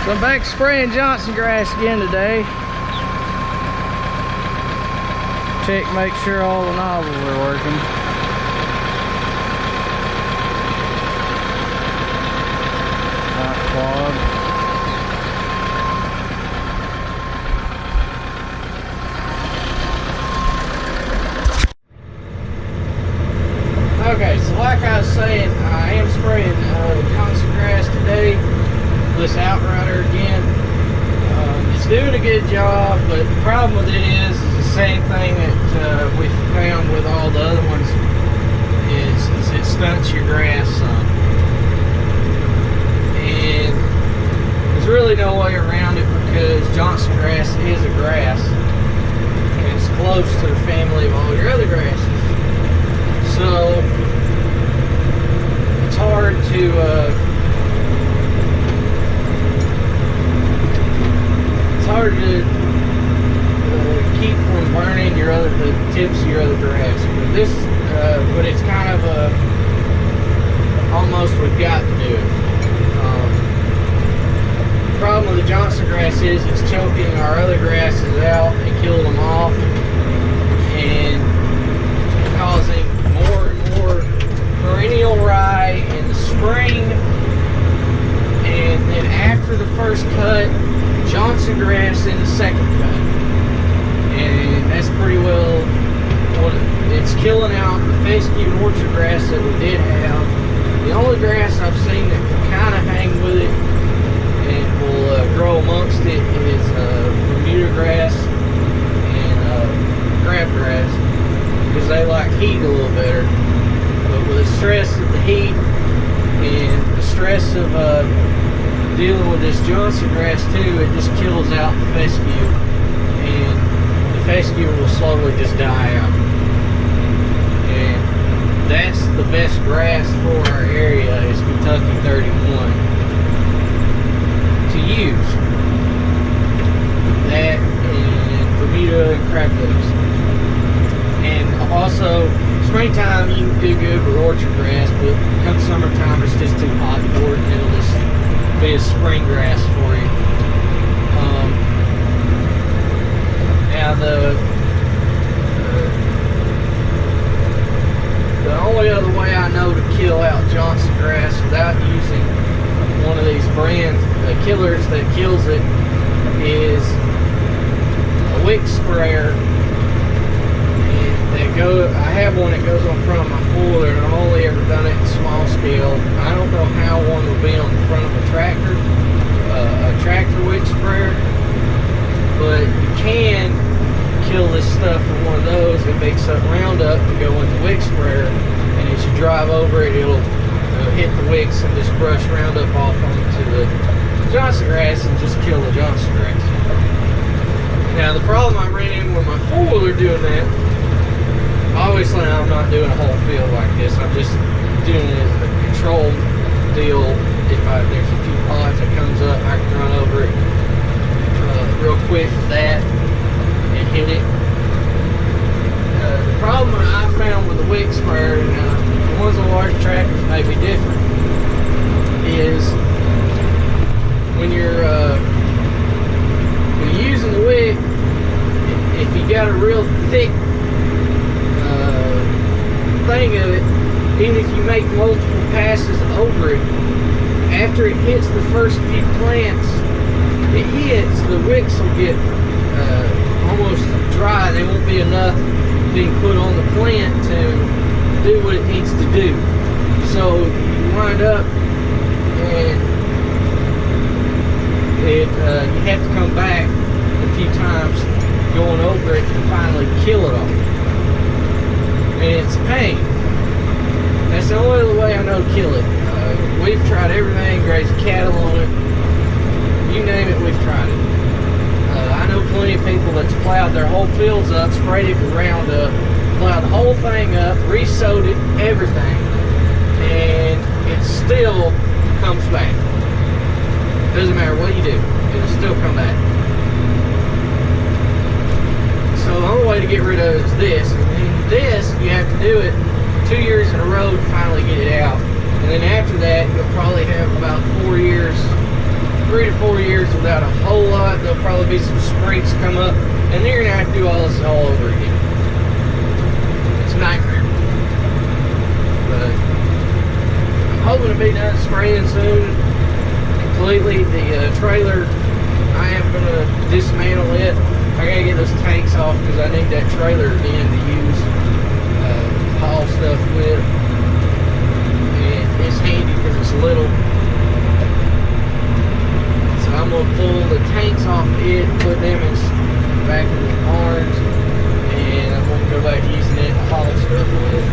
So I'm back spraying Johnson grass again today. Check, make sure all the nozzles are working. Not clogged. Okay, so like I was saying, I am spraying Johnson grass today. This outrider again. It's doing a good job, but the problem with it is the same thing that we found with all the other ones is it stunts your grass some. And there's really no way around it because Johnson grass is a grass. And it's close to the family of all your other grasses. So it's hard to keep from burning your the tips of your other grass. But this, but it's kind of almost we've got to do it. The problem with the Johnson grass is it's choking our other grasses out and killing them off, and causing more and more perennial rye in the spring, and then after the first cut, Johnson grass in the second cut. And that's pretty well what it's killing out the fescue and orchard grass that we did have. The only grass I've seen that can kind of hang with it and will grow amongst it is Bermuda grass and crabgrass, because they like heat a little better. But with the stress of the heat and the stress of dealing with this Johnson grass too, it just kills out the fescue, and the fescue will slowly just die out. And that's the best grass for our area is Kentucky 31 to use. That and Bermuda and crabgrass. And also springtime you can do good with orchard grass, but come summertime it's just too hot for it, and it'll just be a spring grass for you. Now the only other way I know to kill out Johnson grass without using one of these brand killers that kills it is a wick sprayer. I have one that goes on front of my four-wheeler, and I've only ever done it in small scale. I don't know how one would be on the front of a tractor wick sprayer, but you can kill this stuff with one of those. It makes up Roundup to go in the wick sprayer, and as you drive over it, it'll hit the wicks and just brush Roundup off onto the Johnson grass and just kill the Johnson grass. Now the problem I ran in with my four-wheeler doing that, obviously I'm not doing a whole field like this. I'm just doing it as a controlled deal. If there's a few pods that comes up, I can run over it real quick with that and hit it. The problem I found with the wick sprayer, the ones on large tractors may be different, is when you're using the wick, if you got a real thick thing of it, even if you make multiple passes over it, after it hits the first few plants, the wicks will get almost dry. There won't be enough being put on the plant to do what it needs to do. So you wind up and you have to come back a few times going over it to finally kill it all. And it's a pain. That's the only other way I know to kill it. We've tried everything, grazed cattle on it, you name it, we've tried it. I know plenty of people that's plowed their whole fields up, sprayed it with Roundup, plowed the whole thing up, re-sowed it, everything, and it still comes back. Doesn't matter what you do, it'll still come back. So the only way to get rid of it is this. And this, you have to do it 2 years in a row to finally get it out. And then after that, you'll probably have about 4 years, 3 to 4 years without a whole lot. There'll probably be some sprigs come up, and then you're gonna have to do all this all over again. It's a nightmare. But I'm hoping to be done spraying soon completely. The trailer, I am gonna dismantle it. I gotta get those tanks off because I need that trailer again to use haul stuff with. And it's handy because it's little. So I'm gonna pull the tanks off it, put them in back in the barns, and I'm gonna go back using it to haul stuff with.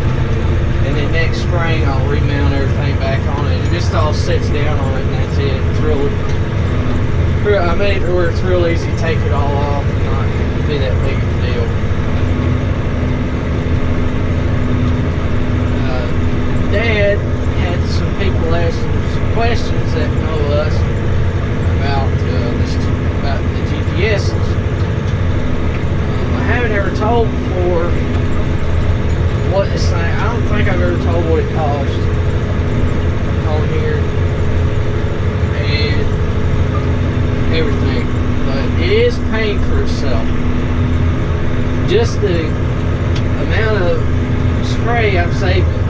And then next spring I'll remount everything back on it. It just all sits down on it, and that's it. It's really, I made it where it's real easy to take it all off and not be that big of a deal. Dad had some people asking some questions that know us about about the GPSs. I haven't ever told before what this thing. I don't think I've ever told what it costs on here and everything, but it is paying for itself. Just the amount of spray I'm saving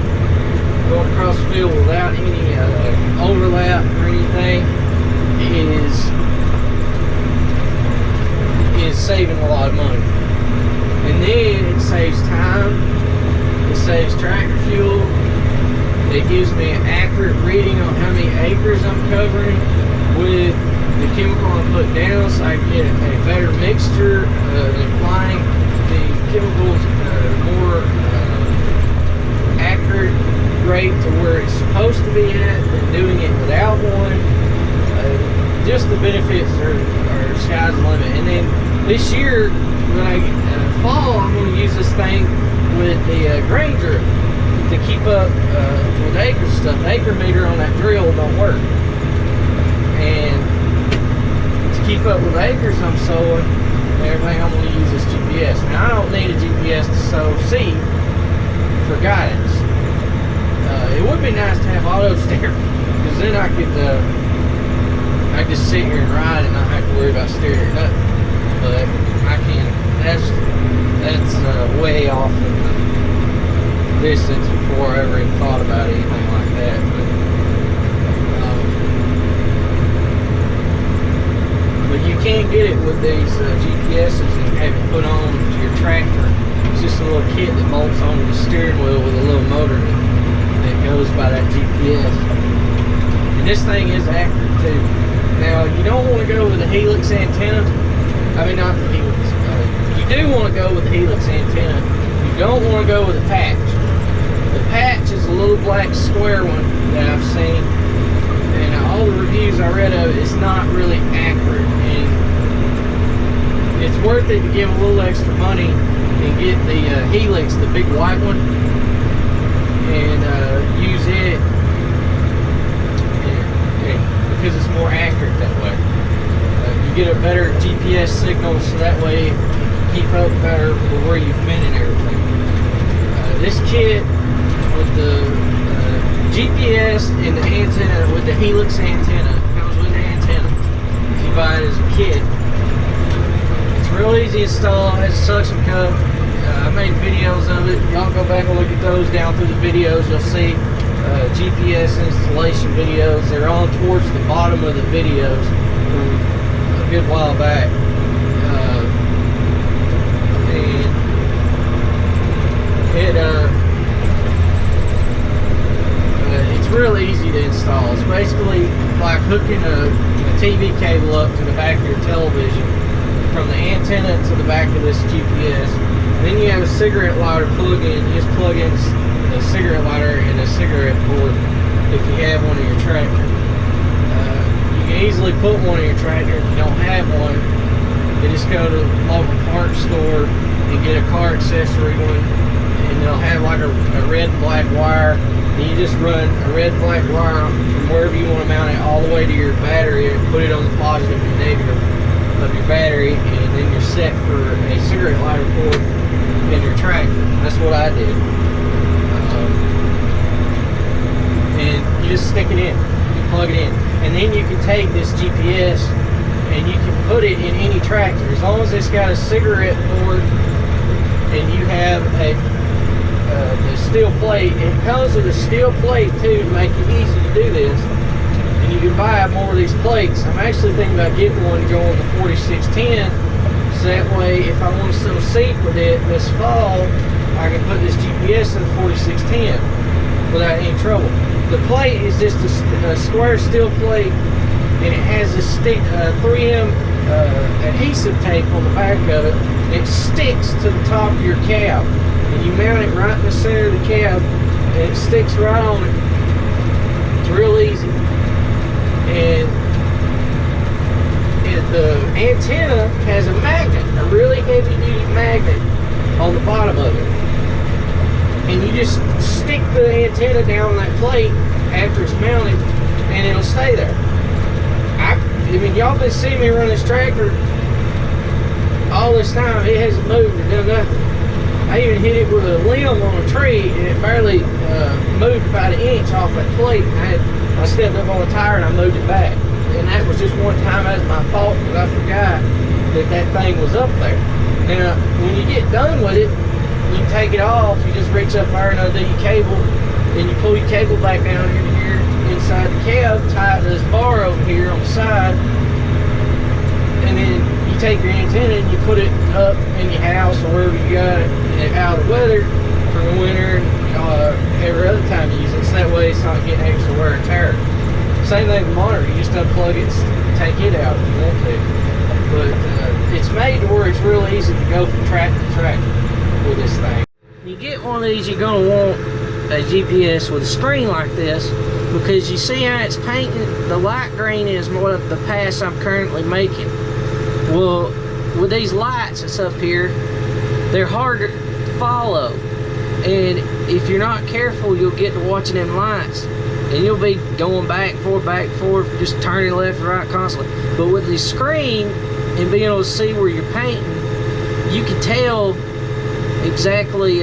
going across the field without any overlap or anything is saving a lot of money. And then it saves time, it saves tractor fuel, it gives me an accurate reading on how many acres I'm covering with the chemical I'm putting down, so I can get a better mixture and applying the chemicals more accurate rate to where it's supposed to be at than doing it without one. Just the benefits are sky's the limit. And then this year, when I fall, I'm going to use this thing with the grain drill to keep up with acre stuff. The acre meter on that drill don't work, and to keep up with acres I'm sowing and everything, I'm going to use this GPS. Now I don't need a GPS to sow seed for guidance. It would be nice to have auto steer, because then I could just sit here and ride and not have to worry about steering it up. But I can't. That's way off in the distance before I ever even thought about anything like that. But you can't get it with these GPSs and have it put on to your tractor. It's just a little kit that bolts onto the steering wheel with a little motor that goes by that GPS. And this thing is accurate too. Now, you don't want to go with a helix antenna. I mean, not the helix. You do want to go with the helix antenna. You don't want to go with a patch. The patch is a little black square one that I've seen, and all the reviews I read of it, it's not really accurate. And it's worth it to give a little extra money and get the helix, the big white one, and use it, because it's more accurate that way. You get a better GPS signal, so that way you can keep up better with where you've been and everything. This kit with the GPS and the antenna, with the helix antenna, comes with the antenna if you buy it as a kit. It's real easy to install. It has a suction cup. I made videos of it. Y'all go back and look at those down through the videos. You'll see GPS installation videos. They're on towards the bottom of the videos from a good while back. And it's really easy to install. It's basically like hooking a TV cable up to the back of your television from the antenna to the back of this GPS. Then you have a cigarette lighter plug-in. You just plug in a cigarette lighter and a cigarette cord if you have one in your tractor. You can easily put one in your tractor. If you don't have one, you just go to the local parts store and get a car accessory one, and they'll have like a red and black wire. And you just run a red and black wire from wherever you want to mount it all the way to your battery and put it on the positive and negative of your battery, and then you're set for a cigarette lighter cord in your tractor. That's what I did. And you just stick it in, you plug it in, and then you can take this GPS and you can put it in any tractor as long as it's got a cigarette board and you have the steel plate. It comes with a steel plate too to make it easy to do this, and you can buy more of these plates. I'm actually thinking about getting one to go on the 4610, so that way if I want to still seat with it this fall, I can put this GPS in the 4610 without any trouble. The plate is just a square steel plate, and it has this 3M adhesive tape on the back of it. It sticks to the top of your cab, and you mount it right in the center of the cab, and it sticks right on it. It's real easy. And the antenna has a magnet, a really heavy duty magnet on the bottom of it, and you just stick the antenna down that plate after it's mounted, and it'll stay there. I mean, y'all been seeing me run this tractor all this time. It hasn't moved or done nothing. I even hit it with a limb on a tree, and it barely moved about an inch off that plate. I stepped up on the tire and I moved it back. And that was just one time. That was my fault, because I forgot that thing was up there. Now, when you get done with it, you take it off. You just reach up there and undo your cable, and you pull your cable back down here inside the cab, tie it to this bar over here on the side, and then you take your antenna and you put it up in your house or wherever you got it out of the weather for the winter, every other time you use it, so that way it's not getting extra wear and tear. Same thing with the monitor. You just unplug it, take it out if you want to. But it's made to where it's real easy to go from tractor to tractor with this thing. You get one of these, you're going to want a GPS with a screen like this, because you see how it's painted. The light green is what the pass I'm currently making. Well, with these lights that's up here, they're harder to follow, and if you're not careful, you'll get to watching them lights, and you'll be going back and forth, just turning left and right constantly. But with the screen and being able to see where you're painting, you can tell exactly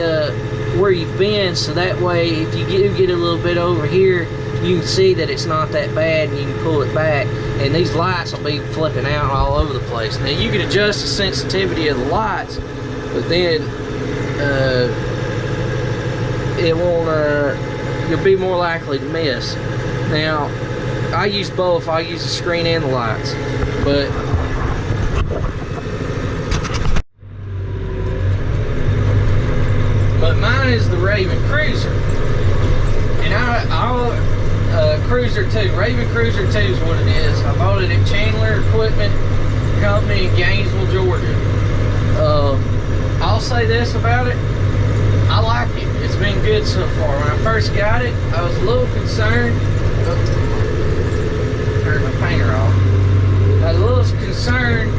where you've been, so that way if you do get a little bit over here, you can see that it's not that bad, and you can pull it back, and these lights will be flipping out all over the place. Now you can adjust the sensitivity of the lights, but then it won't, you'll be more likely to miss. Now I use both. I use the screen and the lights, but mine is the Raven Cruiser, and I'll Cruiser 2. Raven Cruiser 2 is what it is. I bought it at Chandler Equipment Company in Gainesville, Georgia. I'll say this about it. I like it. It's been good so far. When I first got it, I was a little concerned. Turned my painter off. I was a little concerned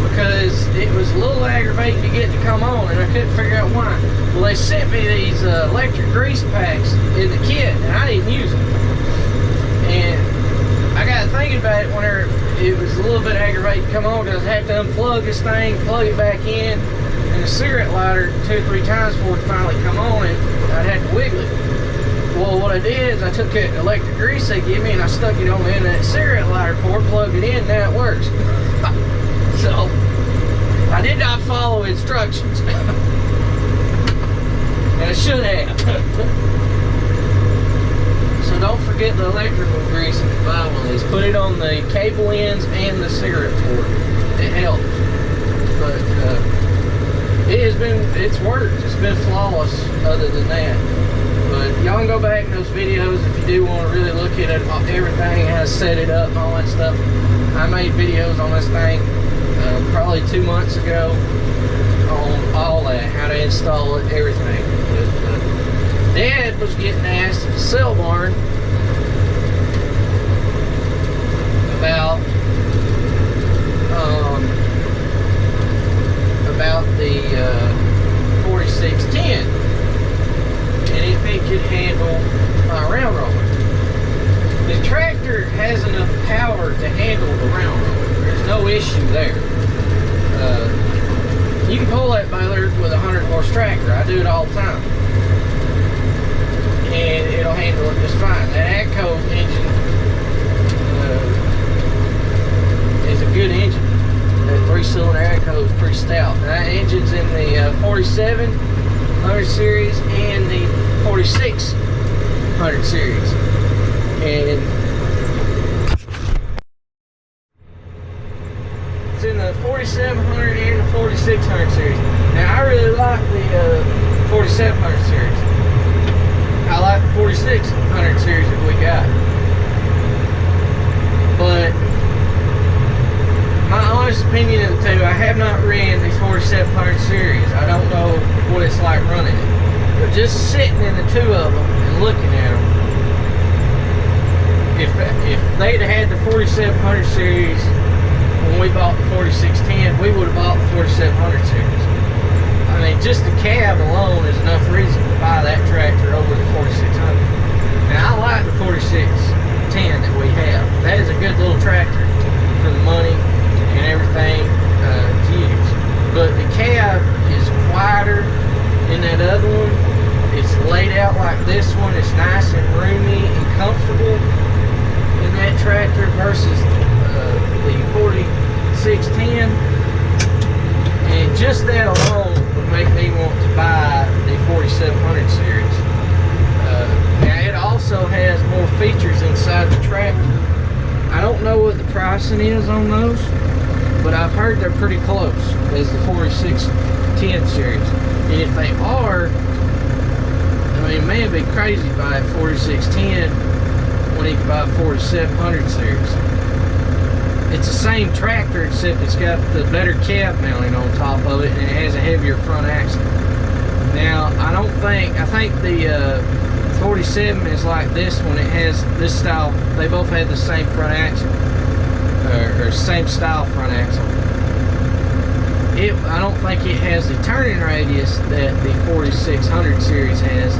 because it was a little aggravating to get to come on, and I couldn't figure out why. Well, they sent me these electric grease packs in the kit, and I didn't use them. And I got thinking about it whenever it was a little bit aggravating to come on, because I had to unplug this thing, plug it back in, and the cigarette lighter 2 or 3 times before it finally come on, and I'd have to wiggle it. Well, what I did is I took that electric grease they gave me and I stuck it on the end of that cigarette lighter port, plugged it in, now it works. So I did not follow instructions. And I should have. So don't forget the electrical grease if you buy one of these. Put it on the cable ends and the cigarette port. It helps. But it's worked. It's been flawless other than that. But y'all can go back in those videos if you do want to really look at it, everything, how to set it up and all that stuff. I made videos on this thing probably 2 months ago on all that, how to install it, everything. But Dad was getting asked at the sale barn about the 4610 and if it could handle my round roller. The tractor has enough power to handle the round roller. There's no issue there. You can pull that baler with a 100-horse tractor. I do it all the time, and it'll handle it just fine. That AGCO engine is a good 4700 series and the 4600 series. And it's in the 4700 and the 4600 series. Now I really like the 4700 series. I like the 4600 series that we got. But my honest opinion of the two, I have not ran the 4700 series. I don't know what it's like running it. But just sitting in the two of them and looking at them, if they'd had the 4700 series when we bought the 4610, we would have bought the 4700 series. I mean, just the cab alone is enough reason to buy that tractor over the 4600. And I like the 4610 that we have. That is a good little tractor for the money and everything to use. But the cab is quieter than that other one. It's laid out like this one. It's nice and roomy and comfortable in that tractor versus the 4610. And just that alone would make me want to buy the 4700 series. Now it also has more features inside the tractor. I don't know what the pricing is on those, but I've heard they're pretty close as the 4610 series. And if they are, I mean, man, it'd be crazy to buy a 4610 when he could buy a 4700 series. It's the same tractor, except it's got the better cab mounting on top of it, and it has a heavier front axle. Now, I think the 47 is like this one. It has this style. They both have the same front axle, or same style front axle. I don't think it has the turning radius that the 4600 series has,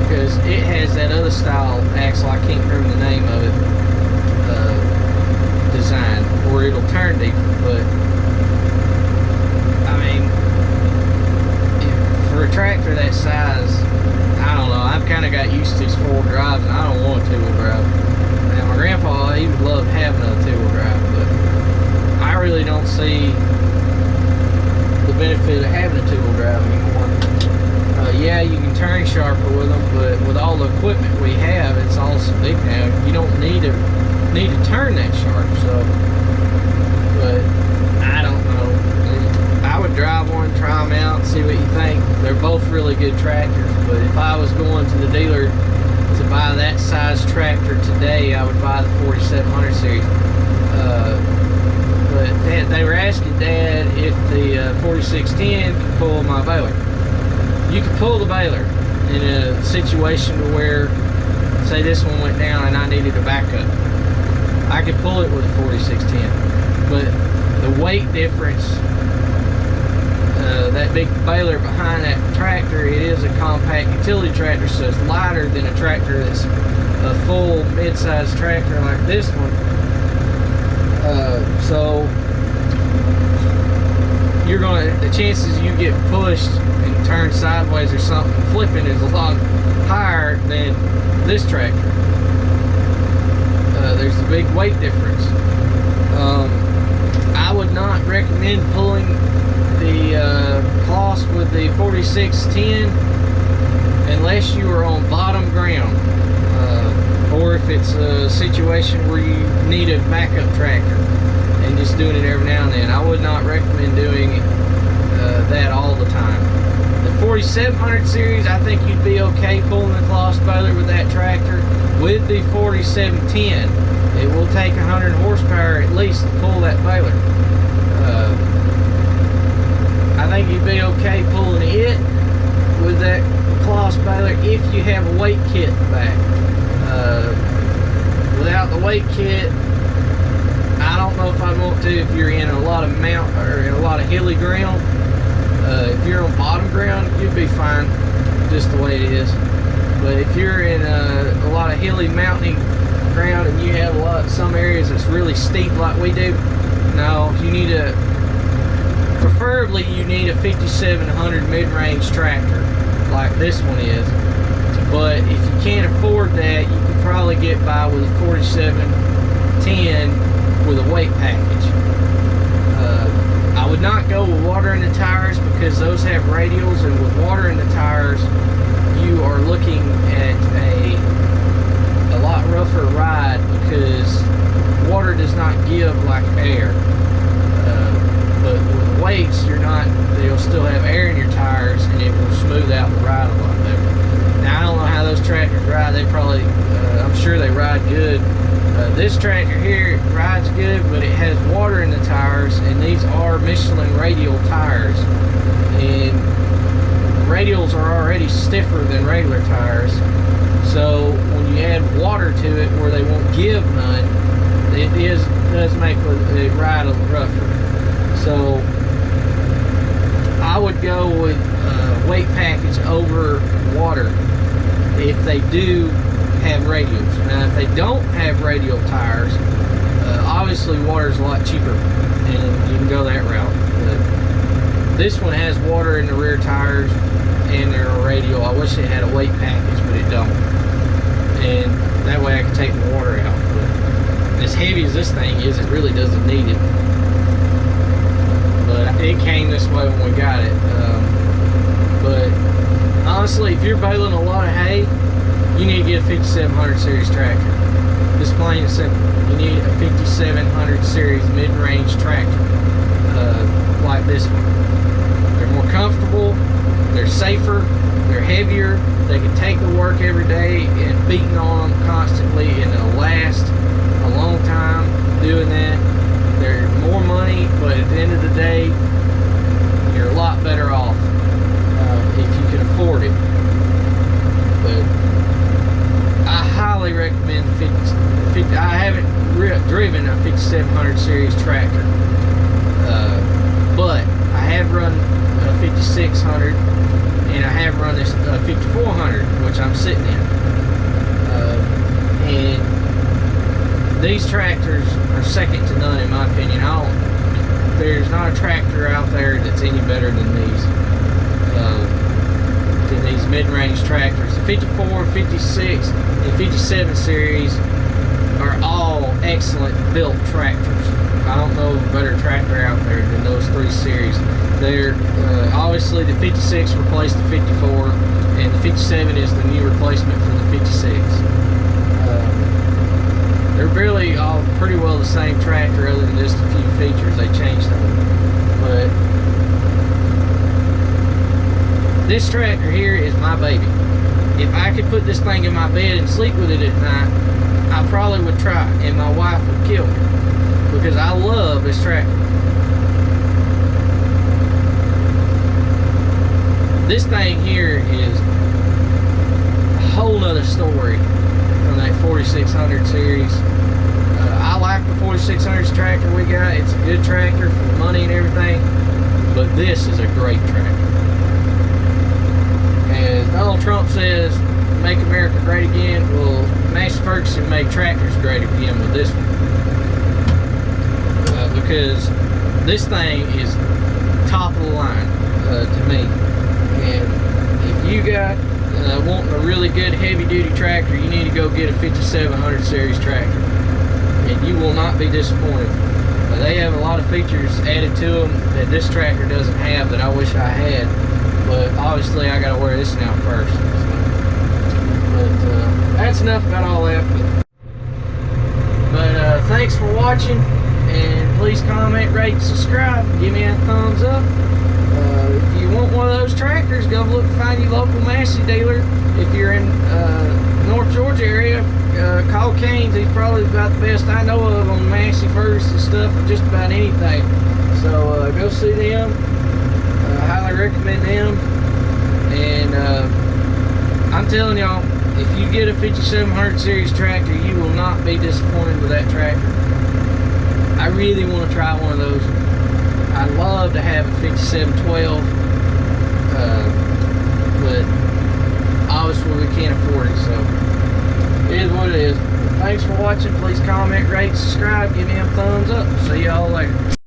because it has that other style axle. I can't remember the name of it. Design, or it'll turn deeper. But I mean, for a tractor that size, I don't know, I've kind of got used to these four-wheel drives, and I don't want a two-wheel drive. Now my grandpa, he would love having a two-wheel drive, but I really don't see the benefit of having a two-wheel drive anymore. Yeah, you can turn sharper with them, but with all the equipment we have, it's all so big now. You don't need to turn that sharp. So, but I don't know. I would drive one, try them out, see what you think. They're both really good tractors, but if I was going to the dealer to buy that size tractor today, I would buy the 4700 series. But they were asking Dad if the 4610 could pull my baler. You could pull the baler in a situation where, say this one went down and I needed a backup. I could pull it with a 4610, but the weight difference, that big baler behind that tractor, it is a compact utility tractor, so it's lighter than a tractor that's a full mid-size tractor like this one. So you're the chances you get pushed and turned sideways or something flipping is a lot higher than this tractor. There's a big weight difference. I would not recommend pulling the cloths with the 4610 unless you are on bottom ground, or if it's a situation where you need a backup tractor and just doing it every now and then. I would not recommend doing that all the time. The 4700 series, I think you'd be okay pulling the cloth baler with that tractor. With the 4710, it will take 100 horsepower at least to pull that baler. I think you'd be okay pulling it with that cloth baler if you have a weight kit in the back. Without the weight kit, I don't know if I want to. If you're in a lot of in a lot of hilly ground, if you're on bottom ground, you'd be fine just the way it is. But if you're in a lot of hilly, mountainy ground and you have some areas that's really steep like we do, no, you need preferably you need a 5700 mid-range tractor like this one is. But if you can't afford that, you can probably get by with a 4710 with a weight package. I would would not go with water in the tires because those have radials, and with water in the tires, you are looking at a lot rougher ride because water does not give like air. But with weights, they'll still have air in your tires, and it will smooth out the ride a lot better. Now, I don't know how those tractors ride. They probably, I'm sure they ride good. This tractor here rides good, but it has water in the tires, and these are Michelin radial tires. And radials are already stiffer than regular tires. So when you add water to it where they won't give none, it does make the ride a little rougher. So I would go with weight package over water if they do have radials. Now if they don't have radial tires, obviously water is a lot cheaper and you can go that route. But this one has water in the rear tires and they're a radial. I wish it had a weight package, but it don't. And that way I can take the water out. But as heavy as this thing is, it really doesn't need it. But it came this way when we got it. But honestly, if you're baling a lot of hay, you need to get a 5700 series tractor. Just plain and simple. You need a 5700 series mid-range tractor like this one. They're more comfortable, they're safer, they're heavier, they can take the work every day, and beating on them constantly, and they'll last a long time doing that. They're more money, but at the end of the day, you're a lot better off if you can afford it. But I highly recommend 50. I haven't driven a 5700 series tractor, but I have run a 5600, and I have run this 5400, which I'm sitting in. And these tractors are second to none in my opinion. There's not a tractor out there that's any better than these mid-range tractors. The 54, 56, and 57 series are all excellent built tractors. I don't know of a better tractor out there than those three series. They're obviously the 56 replaced the 54, and the 57 is the new replacement for the 56. They're really all pretty well the same tractor, other than just a few features they changed them. But this tractor here is my baby. If I could put this thing in my bed and sleep with it at night, I probably would try, and my wife would kill me because I love this tractor. This thing here is a whole nother story from that 4600 series. I like the 4600 tractor we got. It's a good tractor for the money and everything, but this is a great tractor. As Donald Trump says, make America great again. Well, Massey Ferguson made tractors great again with this one. Because this thing is top of the line to me. And if you got wanting a really good heavy duty tractor, you need to go get a 5700 series tractor, and you will not be disappointed. They have a lot of features added to them that this tractor doesn't have that I wish I had, but obviously I gotta wear this now first. But that's enough about all that. But thanks for watching, and please comment, rate, and subscribe. Give me a thumbs up. If you want one of those tractors, go look and find your local Massey dealer. If you're in North Georgia area, call Canes. He's probably about the best I know of on Massey Ferguson stuff, or just about anything. So go see them. I highly recommend them. And I'm telling y'all, if you get a 5700 series tractor, you will not be disappointed with that tractor. I really want to try one of those. I'd love to have a 5712, but obviously we can't afford it, so it is what it is. Thanks for watching. Please comment, rate, subscribe, give me a thumbs up. See y'all later.